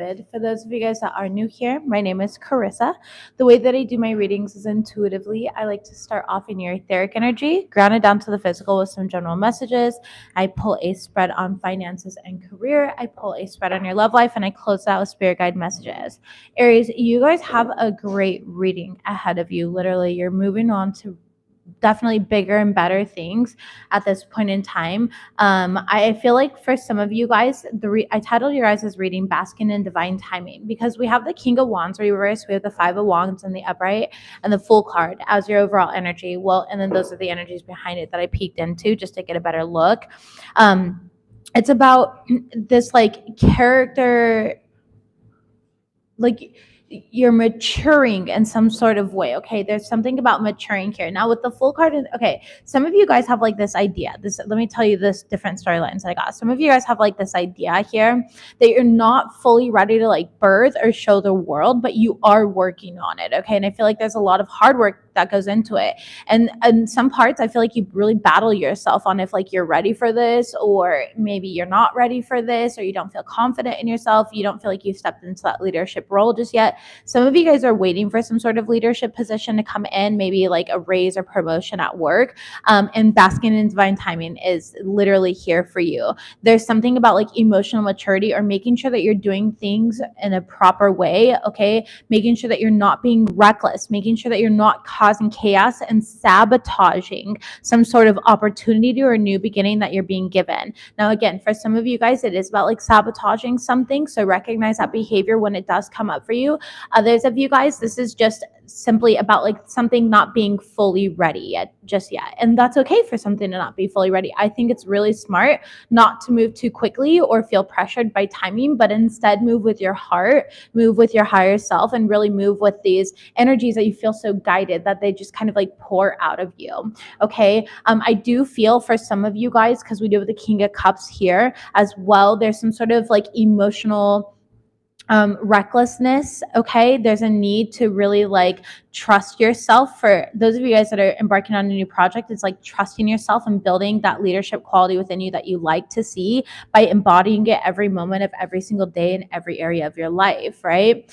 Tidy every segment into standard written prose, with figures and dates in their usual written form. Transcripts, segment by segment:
For those of you guys that are new here, my name is Carissa. The way that I do my readings is intuitively. I like to start off in your etheric energy, ground it down to the physical with some general messages. I pull a spread on finances and career. I pull a spread on your love life, and I close out with spirit guide messages. Aries, you guys have a great reading ahead of you. Literally, you're moving on to definitely bigger and better things at this point in time. I feel like for some of you guys, I titled your guys' reading Basking in Divine Timing because we have the King of Wands reversed, we have the Five of Wands in the upright, and the Fool card as your overall energy. Well, and then those are the energies behind it that I peeked into just to get a better look. It's about this like character, like you're maturing in some sort of way. Okay, there's something about maturing here. Now with the Full card, okay, some of you guys have like this idea, let me tell you this different storylines I got. Some of you guys have like this idea here that you're not fully ready to like birth or show the world, but you are working on it. Okay, and I feel like there's a lot of hard work that goes into it, and some parts I feel like you really battle yourself on if like you're ready for this, or maybe you're not ready for this, or you don't feel confident in yourself, you don't feel like you've stepped into that leadership role just yet. Some of you guys are waiting for some sort of leadership position to come in, maybe like a raise or promotion at work, and Basking in Divine Timing is literally here for you. There's something about like emotional maturity or making sure that you're doing things in a proper way, okay, making sure that you're not being reckless, making sure that you're not causing chaos and sabotaging some sort of opportunity or a new beginning that you're being given. Now, again, for some of you guys, it is about like sabotaging something. So recognize that behavior when it does come up for you. Others of you guys, this is just simply about like something not being fully ready just yet. And that's okay for something to not be fully ready. I think it's really smart not to move too quickly or feel pressured by timing, but instead move with your heart, move with your higher self, and really move with these energies that you feel so guided that they just kind of like pour out of you. Okay. I do feel for some of you guys, because we do have the King of Cups here as well, there's some sort of like emotional recklessness. Okay, there's a need to really like trust yourself. For those of you guys that are embarking on a new project, it's like trusting yourself and building that leadership quality within you that you like to see by embodying it every moment of every single day in every area of your life, right?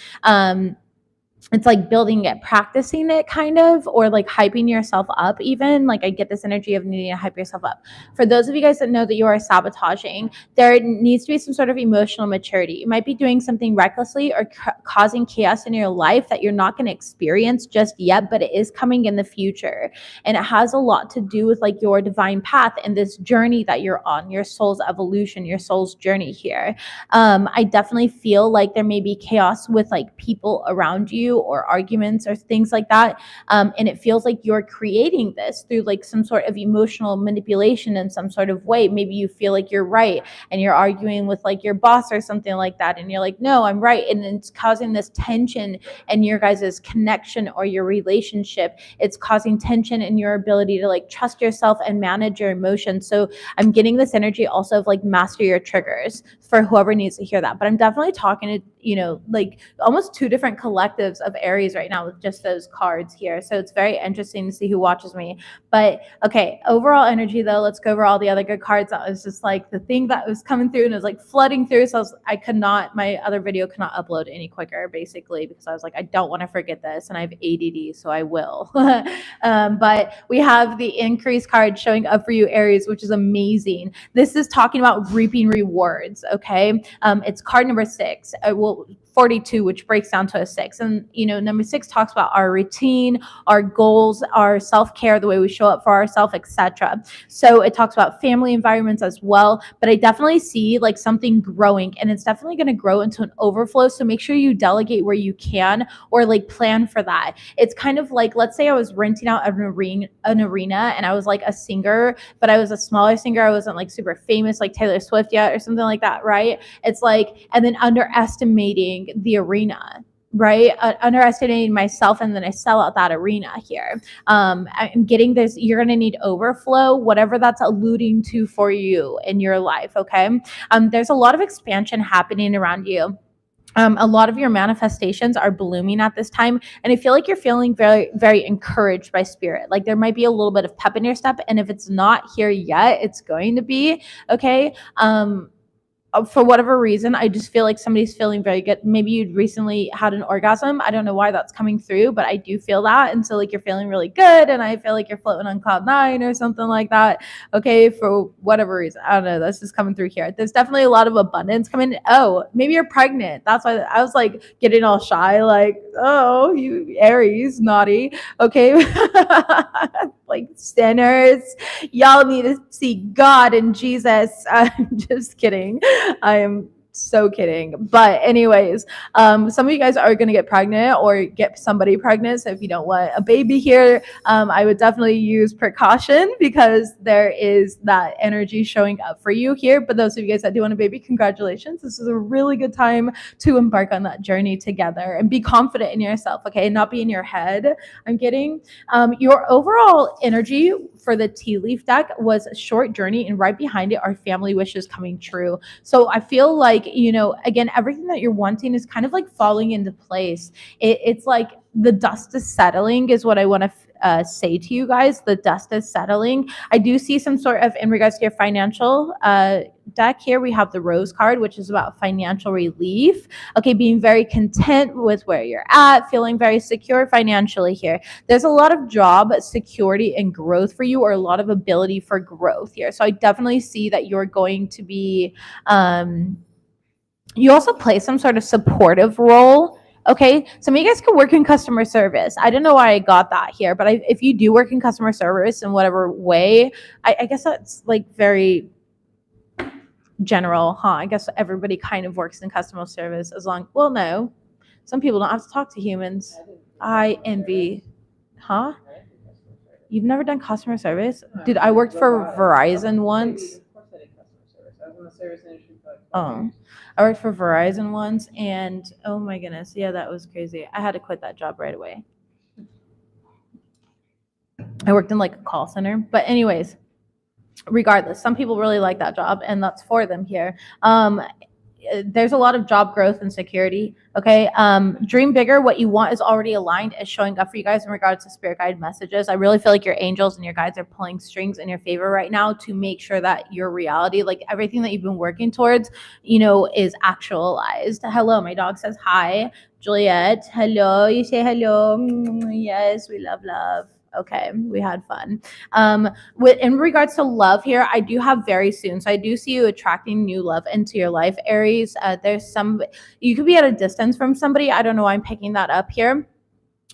It's like building it, practicing it kind of, or like hyping yourself up even. Like I get this energy of needing to hype yourself up. For those of you guys that know that you are sabotaging, there needs to be some sort of emotional maturity. You might be doing something recklessly or causing chaos in your life that you're not going to experience just yet, but it is coming in the future. And it has a lot to do with like your divine path and this journey that you're on, your soul's evolution, your soul's journey here. I definitely feel like there may be chaos with like people around you or arguments or things like that. And it feels like you're creating this through like some sort of emotional manipulation in some sort of way. Maybe you feel like you're right and you're arguing with like your boss or something like that. And you're like, no, I'm right. And it's causing this tension in your guys' connection or your relationship. It's causing tension in your ability to like trust yourself and manage your emotions. So I'm getting this energy also of like master your triggers for whoever needs to hear that. But I'm definitely talking to, like almost two different collectives of Aries right now with just those cards here. So it's very interesting to see who watches me. But okay, overall energy though, let's go over all the other good cards. That was just like the thing that was coming through and it was like flooding through. So my other video could not upload any quicker basically because I was like, I don't want to forget this and I have ADD, so I will. But we have the increase card showing up for you, Aries, which is amazing. This is talking about reaping rewards. Okay. It's card number 6. 42, which breaks down to a 6. And, number 6 talks about our routine, our goals, our self-care, the way we show up for ourselves, etc. So it talks about family environments as well. But I definitely see like something growing, and it's definitely going to grow into an overflow. So make sure you delegate where you can or like plan for that. It's kind of like, let's say I was renting out an arena and I was like a singer, but I was a smaller singer. I wasn't like super famous like Taylor Swift yet or something like that, right? It's like, and then underestimating the arena, right? Underestimating myself, and then I sell out that arena here. I'm getting this, you're going to need overflow, whatever that's alluding to for you in your life, okay? There's a lot of expansion happening around you. A lot of your manifestations are blooming at this time, and I feel like you're feeling very, very encouraged by spirit. Like there might be a little bit of pep in your step, and if it's not here yet, it's going to be, okay? for whatever reason, I just feel like somebody's feeling very good. Maybe you recently had an orgasm. I don't know why that's coming through, but I do feel that. And so like you're feeling really good, and I feel like you're floating on cloud nine or something like that. Okay, for whatever reason. I don't know. That's just coming through here. There's definitely a lot of abundance coming. Oh, maybe you're pregnant. That's why I was like getting all shy, like, oh, you Aries, naughty. Okay. Like sinners. Y'all need to see God and Jesus. I'm just kidding. I am so kidding. But anyways, some of you guys are going to get pregnant or get somebody pregnant. So if you don't want a baby here, I would definitely use precaution because there is that energy showing up for you here. But those of you guys that do want a baby, congratulations. This is a really good time to embark on that journey together and be confident in yourself, okay? Not be in your head. I'm getting your overall energy for the tea leaf deck was a short journey, and right behind it are family wishes coming true. So I feel like, again, everything that you're wanting is kind of like falling into place. It's like the dust is settling, is what I want to say to you guys. The dust is settling. I do see some sort of, in regards to your financial deck here, we have the rose card, which is about financial relief. Okay, being very content with where you're at, feeling very secure financially here. There's a lot of job security and growth for you, or a lot of ability for growth here. So I definitely see that you're going to be, you also play some sort of supportive role. Okay, some of you guys can work in customer service. I don't know why I got that here, but if you do work in customer service in whatever way, I guess that's like very general, huh? I guess everybody kind of works in customer service as long, well, no, some people don't have to talk to humans. I envy, huh? You've never done customer service? Dude, I worked for Verizon once. Oh, I worked for Verizon once, and oh my goodness, yeah, that was crazy. I had to quit that job right away. I worked in like a call center, but anyways, regardless, some people really like that job, and that's for them here. There's a lot of job growth and security. Okay. Dream bigger. What you want is already aligned, is showing up for you guys in regards to spirit guide messages. I really feel like your angels and your guides are pulling strings in your favor right now to make sure that your reality, like everything that you've been working towards, is actualized. Hello, my dog says hi. Juliet, hello. You say hello. Yes, we love. Okay, we had fun. In regards to love here, I do have very soon. So I do see you attracting new love into your life, Aries. You could be at a distance from somebody. I don't know why I'm picking that up here.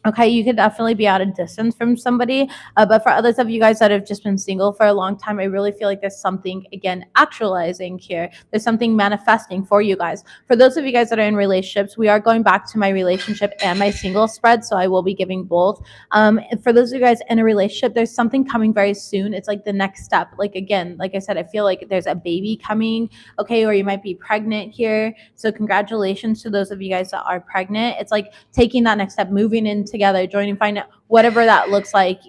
Okay, you could definitely be at a distance from somebody. But for others of you guys that have just been single for a long time, I really feel like there's something, again, actualizing here. There's something manifesting for you guys. For those of you guys that are in relationships, we are going back to my relationship and my single spread. So I will be giving both. For those of you guys in a relationship, there's something coming very soon. It's like the next step. Like, again, like I said, I feel like there's a baby coming, okay, or you might be pregnant here. So congratulations to those of you guys that are pregnant. It's like taking that next step, moving into together, joining, find out whatever that looks like,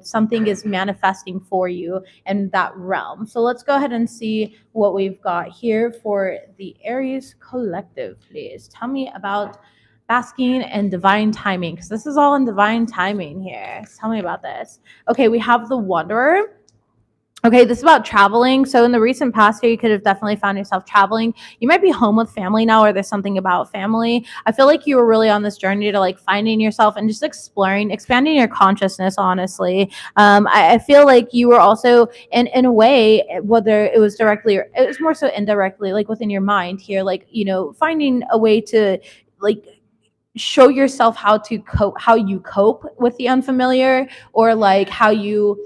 something is manifesting for you in that realm. So let's go ahead and see what we've got here for the Aries collective, please. Tell me about basking and divine timing, because this is all in divine timing here. So tell me about this. Okay, we have the Wanderer. Okay, this is about traveling. So in the recent past year, you could have definitely found yourself traveling. You might be home with family now, or there's something about family. I feel like you were really on this journey to like finding yourself and just exploring, expanding your consciousness, honestly. I feel like you were also, in a way, whether it was directly or it was more so indirectly, like within your mind here, like, finding a way to like show yourself how you cope with the unfamiliar, or like how you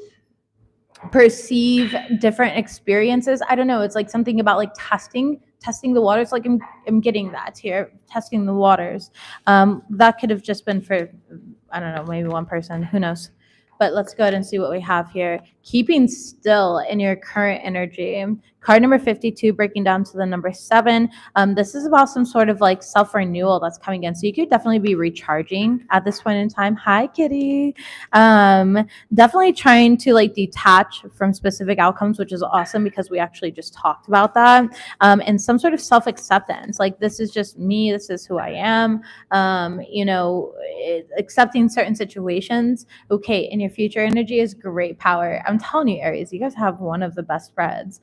perceive different experiences. I don't know. It's like something about like testing the waters. Like I'm getting that here, testing the waters. That could have just been for, I don't know, maybe one person. Who knows? But let's go ahead and see what we have here. Keeping still in your current energy. Card number 52, breaking down to the number 7. This is about some sort of like self-renewal that's coming in. So you could definitely be recharging at this point in time. Hi, kitty. Definitely trying to like detach from specific outcomes, which is awesome because we actually just talked about that. And some sort of self-acceptance. Like, this is just me. This is who I am. Accepting certain situations. Okay, and your future energy is great power. I'm I'm telling you, Aries, you guys have one of the best spreads.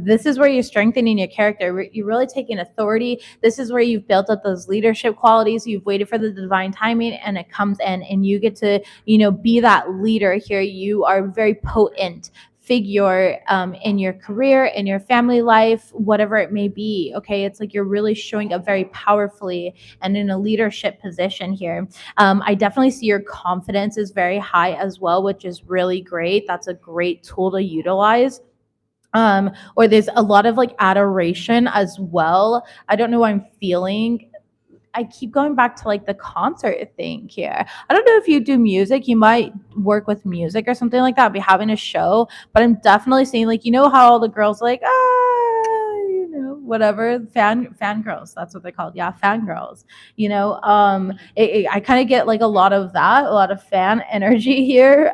This is where you're strengthening your character. You're really taking authority. This is where you've built up those leadership qualities. You've waited for the divine timing, and it comes in, and you get to, be that leader here. You are very potent figure in your career, in your family life, whatever it may be. Okay, it's like you're really showing up very powerfully and in a leadership position here. I definitely see your confidence is very high as well, which is really great. That's a great tool to utilize. Or there's a lot of like adoration as well. I don't know what I'm feeling. I keep going back to like the concert thing here. I don't know if you do music, you might work with music or something like that, be having a show, but I'm definitely seeing like, how all the girls like, whatever, fangirls, that's what they're called. Yeah, fangirls. I kind of get like a lot of that, a lot of fan energy here.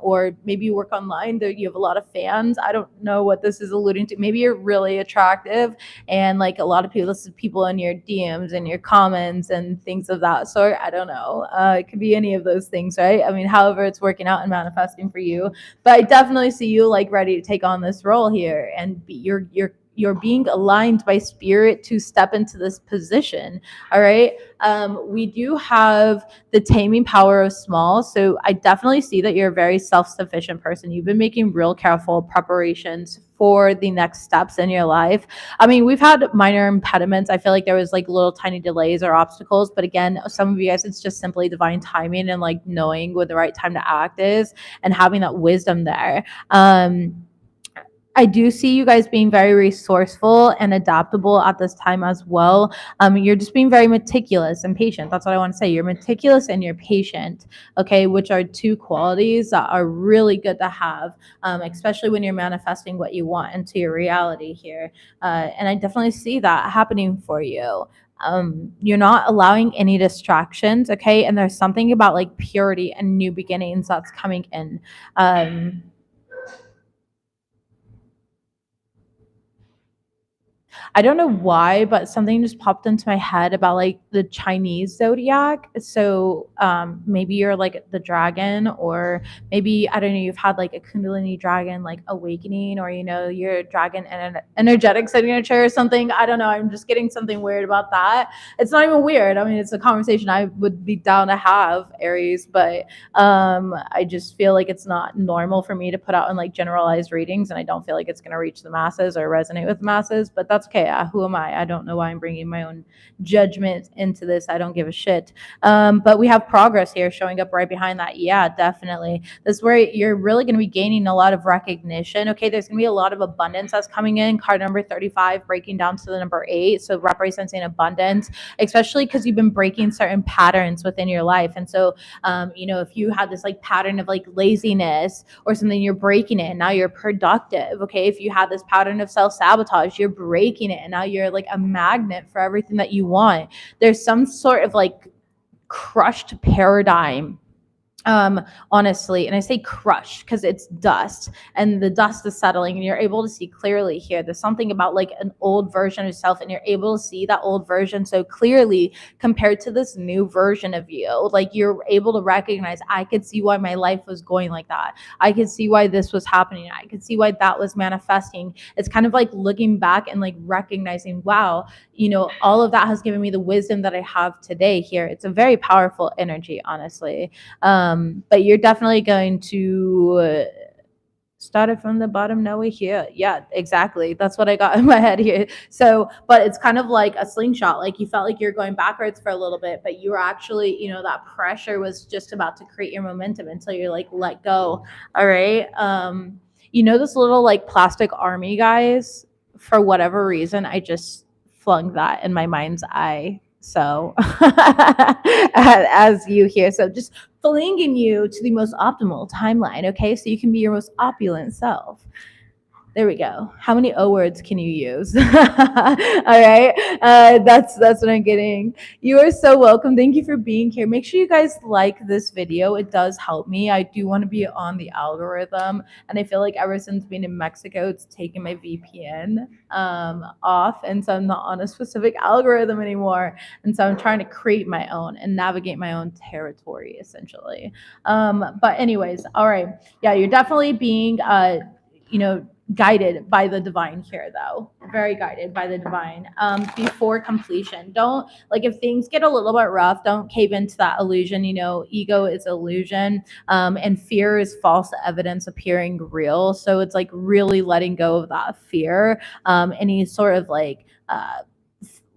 Or maybe you work online, there you have a lot of fans. I don't know what this is alluding to. Maybe you're really attractive and like a lot of people, this is people in your DMs and your comments and things of that sort. I don't know. It could be any of those things, right? I mean, however it's working out and manifesting for you. But I definitely see you like ready to take on this role here and you're being aligned by spirit to step into this position. All right. We do have the taming power of small. So I definitely see that you're a very self-sufficient person. You've been making real careful preparations for the next steps in your life. I mean, we've had minor impediments. I feel like there was like little tiny delays or obstacles, but again, some of you guys, it's just simply divine timing and like knowing when the right time to act is and having that wisdom there. I do see you guys being very resourceful and adaptable at this time as well. You're just being very meticulous and patient. That's what I want to say. You're meticulous and you're patient, okay, which are two qualities that are really good to have, especially when you're manifesting what you want into your reality here. And I definitely see that happening for you. You're not allowing any distractions, okay? And there's something about like purity and new beginnings that's coming in. I don't know why, but something just popped into my head about like the Chinese zodiac. So maybe you're like the dragon, or maybe, I don't know, you've had like a Kundalini dragon like awakening, or you're a dragon and an energetic signature or something. I don't know. I'm just getting something weird about that. It's not even weird. I mean, it's a conversation I would be down to have, Aries, but I just feel like it's not normal for me to put out in like generalized readings, and I don't feel like it's going to reach the masses or resonate with the masses, but that's okay. Who am I? I don't know why I'm bringing my own judgment into this. I don't give a shit. But we have progress here showing up right behind that. Yeah, definitely. This is where you're really going to be gaining a lot of recognition. Okay, there's going to be a lot of abundance that's coming in. Card number 35 breaking down to the number 8, so representing abundance, especially because you've been breaking certain patterns within your life. And so if you had this like pattern of like laziness or something, you're breaking it and now you're productive. Okay, if you had this pattern of self-sabotage, you're breaking it and now you're like a magnet for everything that you want. There's some sort of like crushed paradigm, honestly, and I say crushed because it's dust and the dust is settling and you're able to see clearly here. There's something about like an old version of yourself and you're able to see that old version so clearly compared to this new version of you. Like you're able to recognize, I could see why my life was going like that. I could see why this was happening. I could see why that was manifesting. It's kind of like looking back and like recognizing, wow, all of that has given me the wisdom that I have today here. It's a very powerful energy, honestly. But you're definitely going to start it from the bottom, now we're here. Yeah, exactly. That's what I got in my head here. So, but it's kind of like a slingshot. Like you felt like you're going backwards for a little bit, but you were actually, that pressure was just about to create your momentum until you're like, let go. All right. This little like plastic army guys, for whatever reason, I just flung that in my mind's eye. So as you hear, so just flinging you to the most optimal timeline, okay? So you can be your most opulent self. There we go. How many O words can you use? All right. That's what I'm getting. You are so welcome. Thank you for being here. Make sure you guys like this video. It does help me. I do want to be on the algorithm. And I feel like ever since being in Mexico, it's taken my VPN off. And so I'm not on a specific algorithm anymore. And so I'm trying to create my own and navigate my own territory, essentially. But anyways, all right. Yeah, you're definitely being, guided by the divine here, though. Very guided by the divine. Before completion, don't, like, if things get a little bit rough, don't cave into that illusion. Ego is illusion, and fear is false evidence appearing real. So it's like really letting go of that fear, any sort of like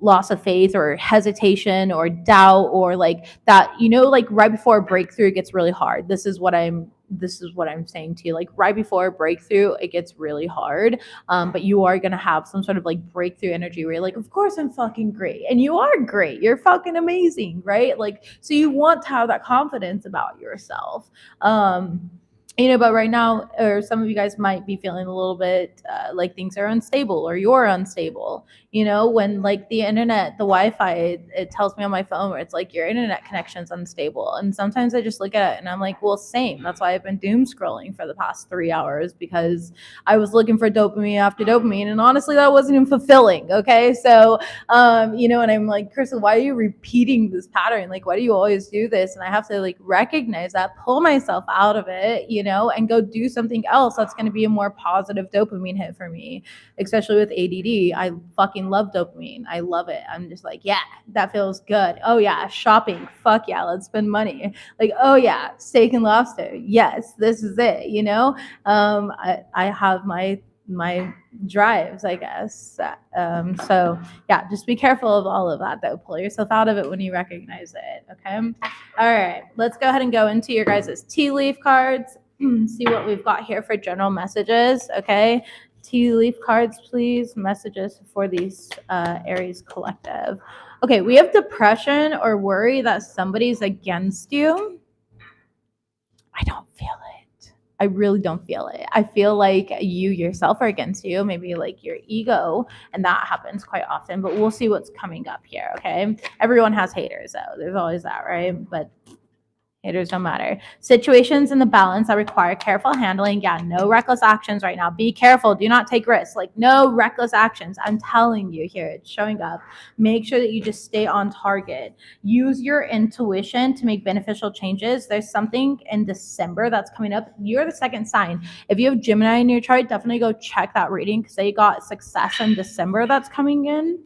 loss of faith or hesitation or doubt, or like that, like right before a breakthrough it gets really hard. This is what I'm saying to you. Like right before a breakthrough, it gets really hard. But you are gonna have some sort of like breakthrough energy where you're like, of course I'm fucking great. And you are great. You're fucking amazing, right? Like, so you want to have that confidence about yourself. But right now, or some of you guys might be feeling a little bit like things are unstable or you're unstable. When like the internet, the Wi-Fi, it tells me on my phone where it's like your internet connection's unstable. And sometimes I just look at it and I'm like, well, same. That's why I've been doom scrolling for the past 3 hours, because I was looking for dopamine after dopamine. And honestly, that wasn't even fulfilling. Okay. So, and I'm like, Carissa, why are you repeating this pattern? Like, why do you always do this? And I have to like recognize that, pull myself out of it, and go do something else that's going to be a more positive dopamine hit for me, especially with ADD. I fucking love dopamine. I love it. I'm just like, yeah, that feels good. Oh yeah, shopping. Fuck yeah, let's spend money. Like, oh yeah, steak and lobster. Yes, this is it. I have my drives, I guess. So yeah, just be careful of all of that though. Pull yourself out of it when you recognize it. Okay. All right, let's go ahead and go into your guys' tea leaf cards. See what we've got here for general messages. Okay. Tea leaf cards, please. Messages for these Aries collective. Okay, we have depression or worry that somebody's against you. I don't feel it. I really don't feel it. I feel like you yourself are against you, maybe like your ego, and that happens quite often, but we'll see what's coming up here, okay? Everyone has haters, though. There's always that, right? But haters don't matter. Situations in the balance that require careful handling. Yeah, no reckless actions right now. Be careful. Do not take risks. Like, no reckless actions. I'm telling you here, it's showing up. Make sure that you just stay on target. Use your intuition to make beneficial changes. There's something in December that's coming up. You're the second sign. If you have Gemini in your chart, definitely go check that reading, because they got success in December that's coming in.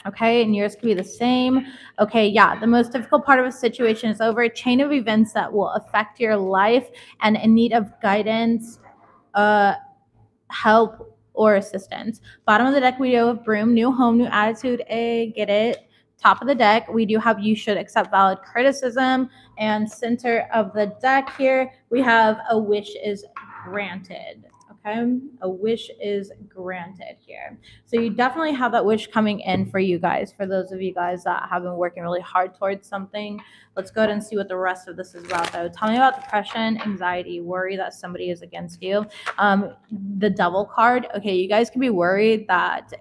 Okay, and yours could be the same. Okay, yeah, the most difficult part of a situation is over. A chain of events that will affect your life and in need of guidance, help, or assistance. Bottom of the deck, we do have broom, new home, new attitude. Get it? Top of the deck, we do have you should accept valid criticism. And center of the deck here, we have a wish is granted. Okay, a wish is granted here. So you definitely have that wish coming in for you guys. For those of you guys that have been working really hard towards something, let's go ahead and see what the rest of this is about, though. Tell me about depression, anxiety, worry that somebody is against you. The Devil card. Okay, you guys can be worried that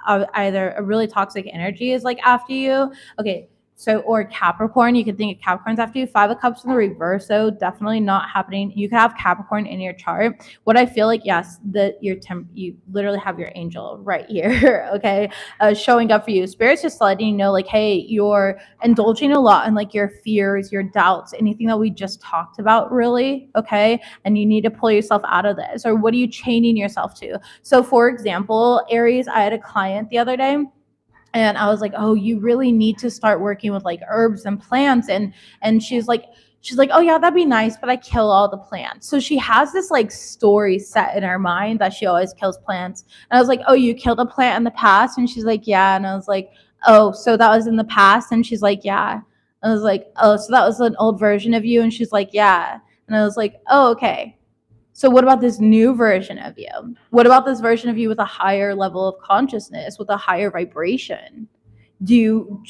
either a really toxic energy is like after you. Okay. So, or Capricorn, you could think of Capricorn's after you. 5 of Cups in the reverse, so definitely not happening. You could have Capricorn in your chart. What I feel like, yes, that you literally have your angel right here, okay, showing up for you. Spirit's just letting you know, like, hey, you're indulging a lot in like your fears, your doubts, anything that we just talked about, really, okay, and you need to pull yourself out of this. Or what are you chaining yourself to? So, for example, Aries, I had a client the other day, and I was like, oh, you really need to start working with like herbs and plants. And she's like, oh yeah, that'd be nice, but I kill all the plants. So she has this like story set in her mind that she always kills plants. And I was like, oh, you killed a plant in the past? And she's like, yeah. And I was like, oh, so that was in the past? And she's like, yeah. I was like, oh, so that was an old version of you? And she's like, yeah. And I was like, oh, okay. So what about this new version of you? What about this version of you with a higher level of consciousness, with a higher vibration?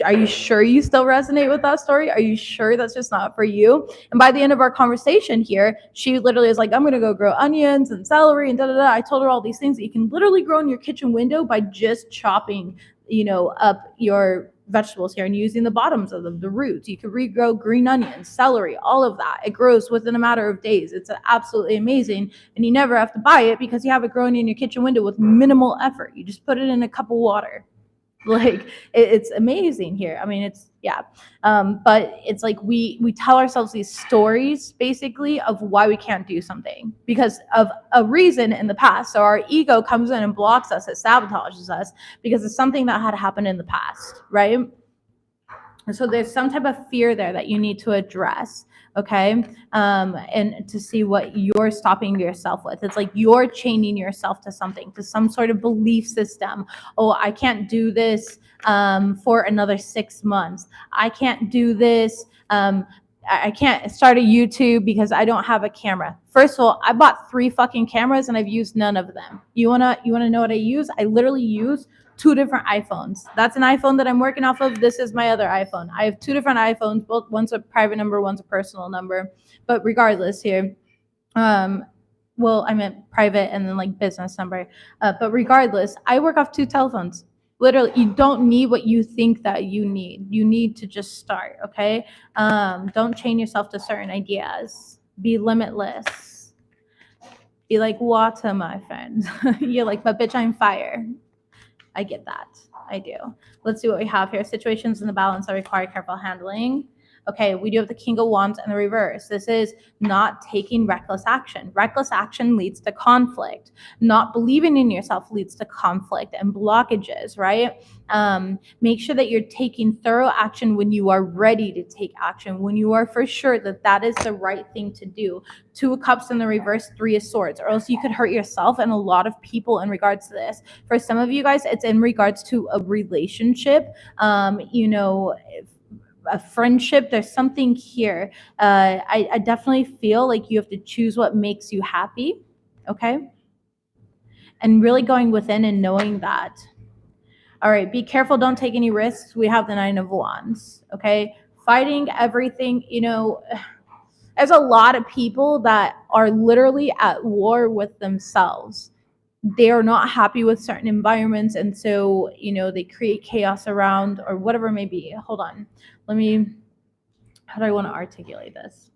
Are you sure you still resonate with that story? Are you sure that's just not for you? And by the end of our conversation here, she literally is like, I'm gonna go grow onions and celery and da da da. I told her all these things that you can literally grow in your kitchen window by just chopping, up your vegetables here and using the bottoms of them, the roots. You could regrow green onions, celery, all of that. It grows within a matter of days. It's absolutely amazing. And you never have to buy it because you have it growing in your kitchen window with minimal effort. You just put it in a cup of water. Like it's amazing here. I mean, it's but it's like we tell ourselves these stories basically of why we can't do something because of a reason in the past. So our ego comes in and blocks us, it sabotages us because it's something that had happened in the past, right? And so there's some type of fear there that you need to address, okay? And to see what you're stopping yourself with. It's like you're chaining yourself to something, to some sort of belief system. Oh, I can't do this for another 6 months. I can't do this. I can't start a YouTube because I don't have a camera. First of all, I bought 3 fucking cameras and I've used none of them. You wanna know what I use? I literally use 2 different iPhones. That's an iPhone that I'm working off of. This is my other iPhone. I have 2 different iPhones. Both one's a private number, one's a personal number. But regardless here, well, I meant private and then like business number. But regardless, I work off 2 telephones. Literally, you don't need what you think that you need. You need to just start, okay? Don't chain yourself to certain ideas. Be limitless. Be like water, my friend. You're like, but bitch, I'm fire. I get that. I do. Let's see what we have here. Situations in the balance that require careful handling. Okay, we do have the King of Wands and the reverse. This is not taking reckless action. Reckless action leads to conflict. Not believing in yourself leads to conflict and blockages, right? Make sure that you're taking thorough action when you are ready to take action, when you are for sure that that is the right thing to do. 2 of Cups in the reverse, 3 of Swords, or else you could hurt yourself and a lot of people in regards to this. For some of you guys, it's in regards to a relationship, a friendship. There's something here. I definitely feel like you have to choose what makes you happy, okay? And really going within and knowing that. All right, be careful, don't take any risks. We have the 9 of Wands, okay? Fighting everything, there's a lot of people that are literally at war with themselves. They are not happy with certain environments, and so they create chaos around or whatever it may be. Hold on, how do I want to articulate this?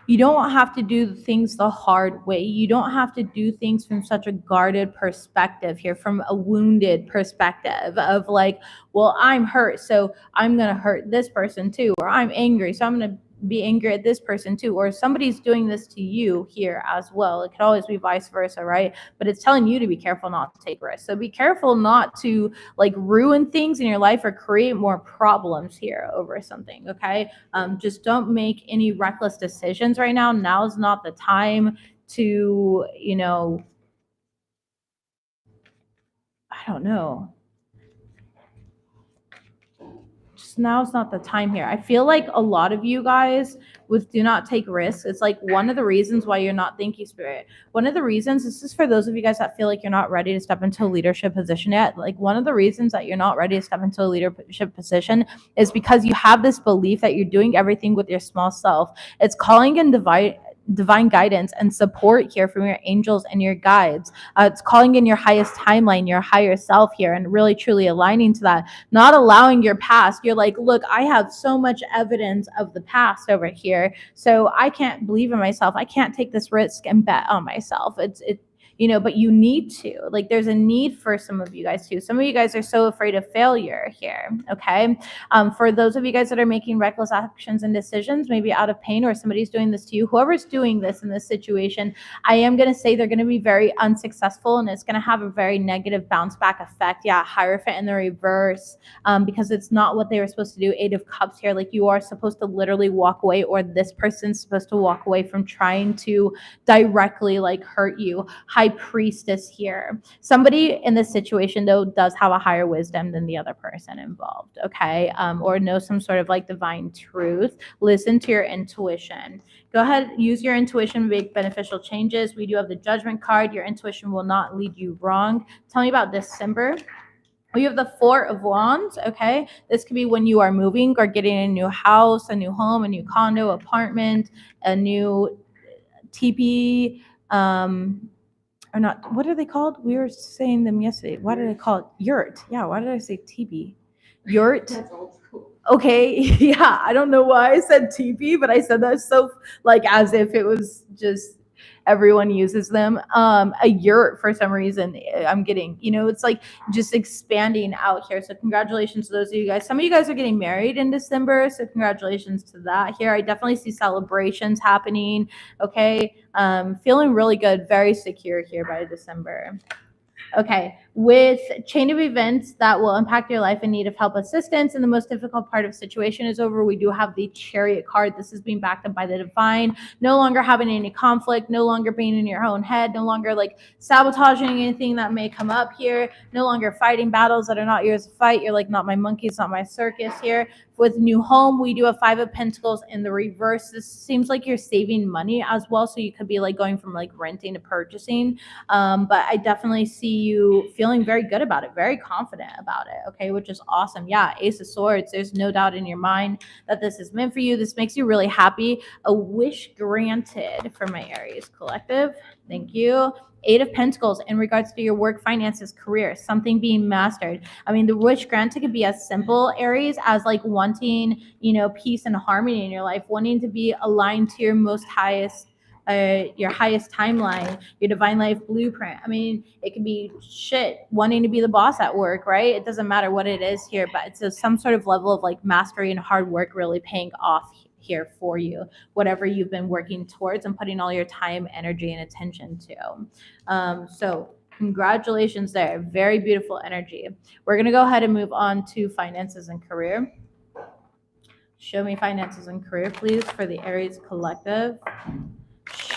You don't have to do things the hard way. You don't have to do things from such a guarded perspective here, from a wounded perspective of like, well, I'm hurt, so I'm going to hurt this person too, or I'm angry, so I'm going to be angry at this person too, or somebody's doing this to you here as well. It could always be vice versa, right? But it's telling you to be careful not to take risks. So be careful not to like ruin things in your life or create more problems here over something, okay? Just don't make any reckless decisions right now. Now's not the time to, I don't know. Now's not the time here. I feel like a lot of you guys with do not take risks. It's like one of the reasons why you're not thinking spirit. One of the reasons, this is for those of you guys that feel like you're not ready to step into a leadership position yet. Like one of the reasons that you're not ready to step into a leadership position is because you have this belief that you're doing everything with your small self. It's calling in divine guidance and support here from your angels and your guides. It's calling in your highest timeline, your higher self here, and really truly aligning to that, not allowing your past. You're like, look, I have so much evidence of the past over here, so I can't believe in myself. I can't take this risk and bet on myself. But you need to. Like, there's a need for some of you guys too. Some of you guys are so afraid of failure here, okay? For those of you guys that are making reckless actions and decisions, maybe out of pain or somebody's doing this to you, whoever's doing this in this situation, I am going to say they're going to be very unsuccessful and it's going to have a very negative bounce back effect. Yeah, Hierophant in the reverse, because it's not what they were supposed to do. 8 of Cups here, like you are supposed to literally walk away, or this person's supposed to walk away from trying to directly like hurt you. high priestess here. Somebody in this situation, though, does have a higher wisdom than the other person involved, okay? Or know some sort of like divine truth. Listen to your intuition. Go ahead, use your intuition to make beneficial changes. We do have the Judgment card. Your intuition will not lead you wrong. Tell me about December. We have the Four of Wands, okay? This could be when you are moving or getting a new house, a new home, a new condo, apartment, a new teepee, or not, what are they called? We were saying them yesterday. What did I call it? Yurt. Yeah, why did I say teepee? Yurt. That's old school. Okay, yeah, I don't know why I said teepee, but I said that so like as if it was just everyone uses them. A yurt for some reason I'm getting, it's like just expanding out here. So congratulations to those of you guys. Some of you guys are getting married in December, so congratulations to that here. I definitely see celebrations happening. Okay, feeling really good, very secure here by December. Okay, with chain of events that will impact your life in need of help, assistance, and the most difficult part of situation is over, we do have the Chariot card. This is being backed up by the divine. No longer having any conflict, no longer being in your own head, no longer like sabotaging anything that may come up here, no longer fighting battles that are not yours to fight. You're like, not my monkey, it's not my circus here. With new home, we do a Five of Pentacles in the reverse. This seems like you're saving money as well, so you could be like going from like renting to purchasing. But I definitely see you feeling very good about it, very confident about it, okay, which is awesome. Yeah, Ace of Swords, there's no doubt in your mind that this is meant for you. This makes you really happy. A wish granted for my Aries collective. Thank you. Eight of Pentacles in regards to your work, finances, career, something being mastered. I mean, the wish granted could be as simple, Aries, as like wanting, peace and harmony in your life, wanting to be aligned to your most highest your highest timeline, your divine life blueprint. I mean, it could be wanting to be the boss at work, right? It doesn't matter what it is here, but it's some sort of level of like mastery and hard work really paying off here for you, whatever you've been working towards and putting all your time, energy, and attention to. So congratulations there. Very beautiful energy. We're going to go ahead and move on to finances and career. Show me finances and career, please, for the Aries collective.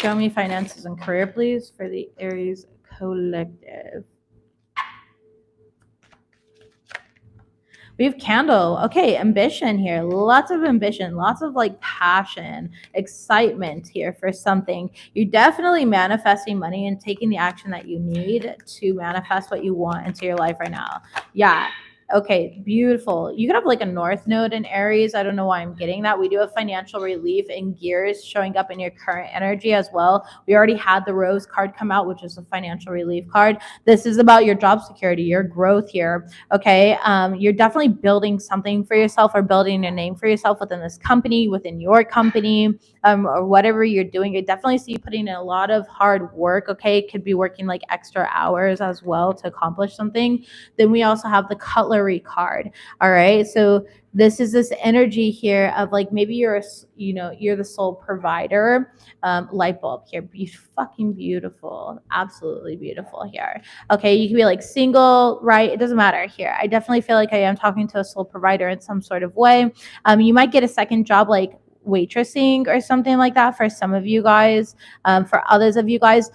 Show me finances and career, please, for the Aries collective. We have Candle. Okay, ambition here. Lots of ambition, lots of like passion, excitement here for something. You're definitely manifesting money and taking the action that you need to manifest what you want into your life right now. Yeah. Okay, beautiful. You could have like a North Node in Aries. I don't know why I'm getting that. We do have financial relief and gears showing up in your current energy as well. We already had the Rose card come out, which is a financial relief card. This is about your job security, your growth here. Okay, you're definitely building something for yourself or building a name for yourself within this company, within your company, or whatever you're doing. I definitely see you putting in a lot of hard work. Okay, it could be working like extra hours as well to accomplish something. Then we also have the Cutlery card. All right, so this is this energy here of like maybe you're the sole provider. Light bulb here, fucking beautiful, absolutely beautiful here. Okay, you can be like single, right? It doesn't matter here. I definitely feel like I am talking to a sole provider in some sort of way. You might get a second job like waitressing or something like that for some of you guys. For others of you guys,